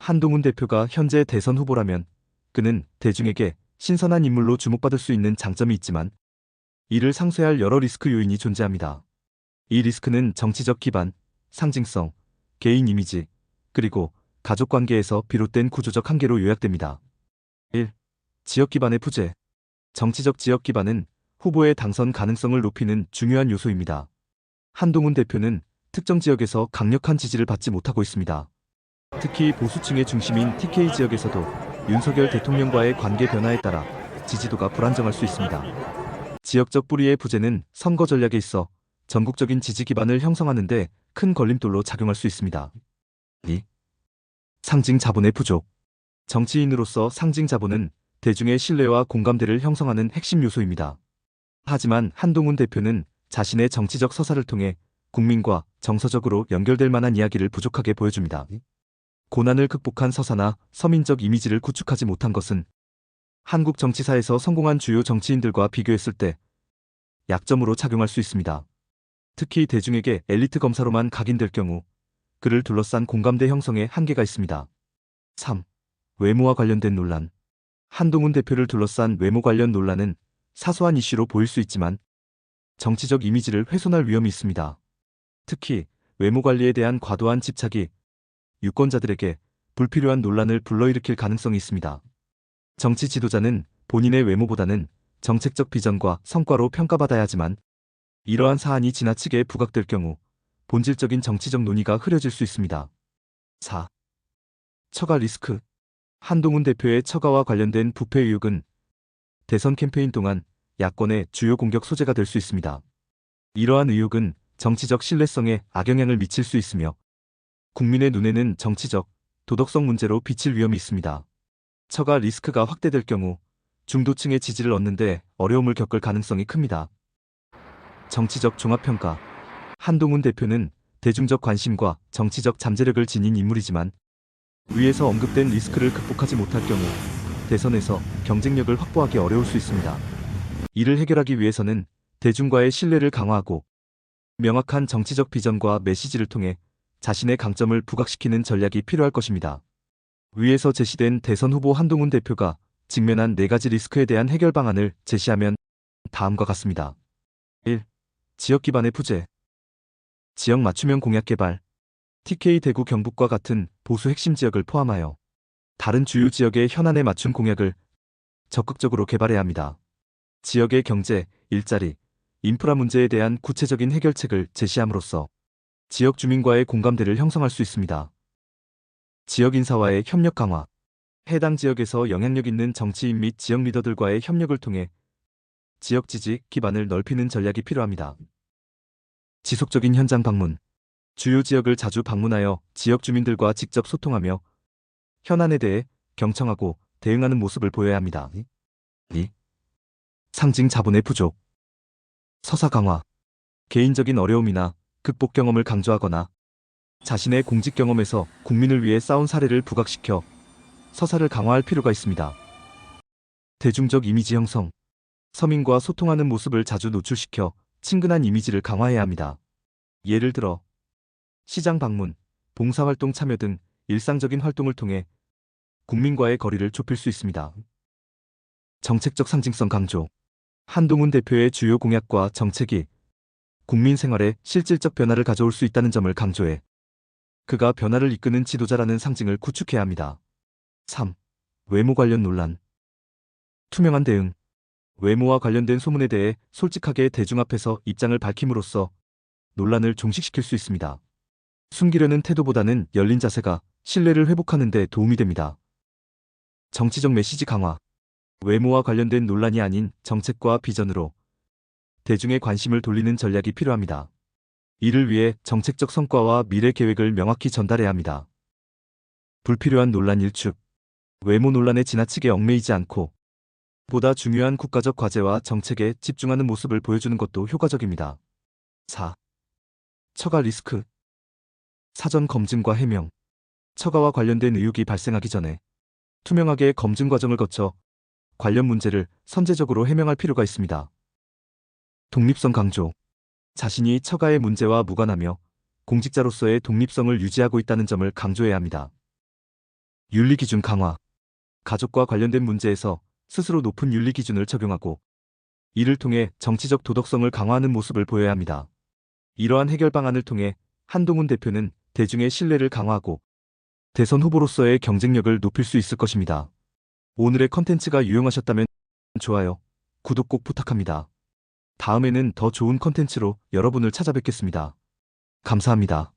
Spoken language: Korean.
한동훈 대표가 현재 대선 후보라면 그는 대중에게 신선한 인물로 주목받을 수 있는 장점이 있지만 이를 상쇄할 여러 리스크 요인이 존재합니다. 이 리스크는 정치적 기반, 상징성, 개인 이미지, 그리고 가족 관계에서 비롯된 구조적 한계로 요약됩니다. 1. 지역 기반의 부재. 정치적 지역 기반은 후보의 당선 가능성을 높이는 중요한 요소입니다. 한동훈 대표는 특정 지역에서 강력한 지지를 받지 못하고 있습니다. 특히 보수층의 중심인 TK 지역에서도 윤석열 대통령과의 관계 변화에 따라 지지도가 불안정할 수 있습니다. 지역적 뿌리의 부재는 선거 전략에 있어 전국적인 지지 기반을 형성하는 데 큰 걸림돌로 작용할 수 있습니다. 2. 상징 자본의 부족. 정치인으로서 상징 자본은 대중의 신뢰와 공감대를 형성하는 핵심 요소입니다. 하지만 한동훈 대표는 자신의 정치적 서사를 통해 국민과 정서적으로 연결될 만한 이야기를 부족하게 보여줍니다. 고난을 극복한 서사나 서민적 이미지를 구축하지 못한 것은 한국 정치사에서 성공한 주요 정치인들과 비교했을 때 약점으로 작용할 수 있습니다. 특히 대중에게 엘리트 검사로만 각인될 경우 그를 둘러싼 공감대 형성에 한계가 있습니다. 3. 외모와 관련된 논란. 한동훈 대표를 둘러싼 외모 관련 논란은 사소한 이슈로 보일 수 있지만 정치적 이미지를 훼손할 위험이 있습니다. 특히 외모 관리에 대한 과도한 집착이 유권자들에게 불필요한 논란을 불러일으킬 가능성이 있습니다. 정치 지도자는 본인의 외모보다는 정책적 비전과 성과로 평가받아야 하지만 이러한 사안이 지나치게 부각될 경우 본질적인 정치적 논의가 흐려질 수 있습니다. 4. 처가 리스크. 한동훈 대표의 처가와 관련된 부패 의혹은 대선 캠페인 동안 야권의 주요 공격 소재가 될 수 있습니다. 이러한 의혹은 정치적 신뢰성에 악영향을 미칠 수 있으며 국민의 눈에는 정치적, 도덕성 문제로 비칠 위험이 있습니다. 처가 리스크가 확대될 경우 중도층의 지지를 얻는데 어려움을 겪을 가능성이 큽니다. 정치적 종합평가. 한동훈 대표는 대중적 관심과 정치적 잠재력을 지닌 인물이지만 위에서 언급된 리스크를 극복하지 못할 경우 대선에서 경쟁력을 확보하기 어려울 수 있습니다. 이를 해결하기 위해서는 대중과의 신뢰를 강화하고 명확한 정치적 비전과 메시지를 통해 자신의 강점을 부각시키는 전략이 필요할 것입니다. 위에서 제시된 대선 후보 한동훈 대표가 직면한 4가지 리스크에 대한 해결 방안을 제시하면 다음과 같습니다. 1. 지역 기반의 부재. 지역 맞춤형 공약 개발. TK 대구 경북과 같은 보수 핵심 지역을 포함하여 다른 주요 지역의 현안에 맞춘 공약을 적극적으로 개발해야 합니다. 지역의 경제, 일자리, 인프라 문제에 대한 구체적인 해결책을 제시함으로써 지역 주민과의 공감대를 형성할 수 있습니다. 지역 인사와의 협력 강화. 해당 지역에서 영향력 있는 정치인 및 지역 리더들과의 협력을 통해 지역 지지 기반을 넓히는 전략이 필요합니다. 지속적인 현장 방문. 주요 지역을 자주 방문하여 지역 주민들과 직접 소통하며 현안에 대해 경청하고 대응하는 모습을 보여야 합니다. 2. 상징 자본의 부족. 서사 강화. 개인적인 어려움이나 극복 경험을 강조하거나 자신의 공직 경험에서 국민을 위해 싸운 사례를 부각시켜 서사를 강화할 필요가 있습니다. 대중적 이미지 형성. 서민과 소통하는 모습을 자주 노출시켜 친근한 이미지를 강화해야 합니다. 예를 들어 시장 방문, 봉사활동 참여 등 일상적인 활동을 통해 국민과의 거리를 좁힐 수 있습니다. 정책적 상징성 강조. 한동훈 대표의 주요 공약과 정책이 국민 생활에 실질적 변화를 가져올 수 있다는 점을 강조해 그가 변화를 이끄는 지도자라는 상징을 구축해야 합니다. 3. 외모 관련 논란. 투명한 대응. 외모와 관련된 소문에 대해 솔직하게 대중 앞에서 입장을 밝힘으로써 논란을 종식시킬 수 있습니다. 숨기려는 태도보다는 열린 자세가 신뢰를 회복하는 데 도움이 됩니다. 정치적 메시지 강화. 외모와 관련된 논란이 아닌 정책과 비전으로 대중의 관심을 돌리는 전략이 필요합니다. 이를 위해 정책적 성과와 미래 계획을 명확히 전달해야 합니다. 불필요한 논란 일축. 외모 논란에 지나치게 얽매이지 않고 보다 중요한 국가적 과제와 정책에 집중하는 모습을 보여주는 것도 효과적입니다. 4. 처가 리스크. 사전 검증과 해명. 처가와 관련된 의혹이 발생하기 전에 투명하게 검증 과정을 거쳐 관련 문제를 선제적으로 해명할 필요가 있습니다. 독립성 강조. 자신이 처가의 문제와 무관하며 공직자로서의 독립성을 유지하고 있다는 점을 강조해야 합니다. 윤리 기준 강화. 가족과 관련된 문제에서 스스로 높은 윤리 기준을 적용하고 이를 통해 정치적 도덕성을 강화하는 모습을 보여야 합니다. 이러한 해결 방안을 통해 한동훈 대표는 대중의 신뢰를 강화하고 대선 후보로서의 경쟁력을 높일 수 있을 것입니다. 오늘의 컨텐츠가 유용하셨다면 좋아요, 구독 꼭 부탁합니다. 다음에는 더 좋은 컨텐츠로 여러분을 찾아뵙겠습니다. 감사합니다.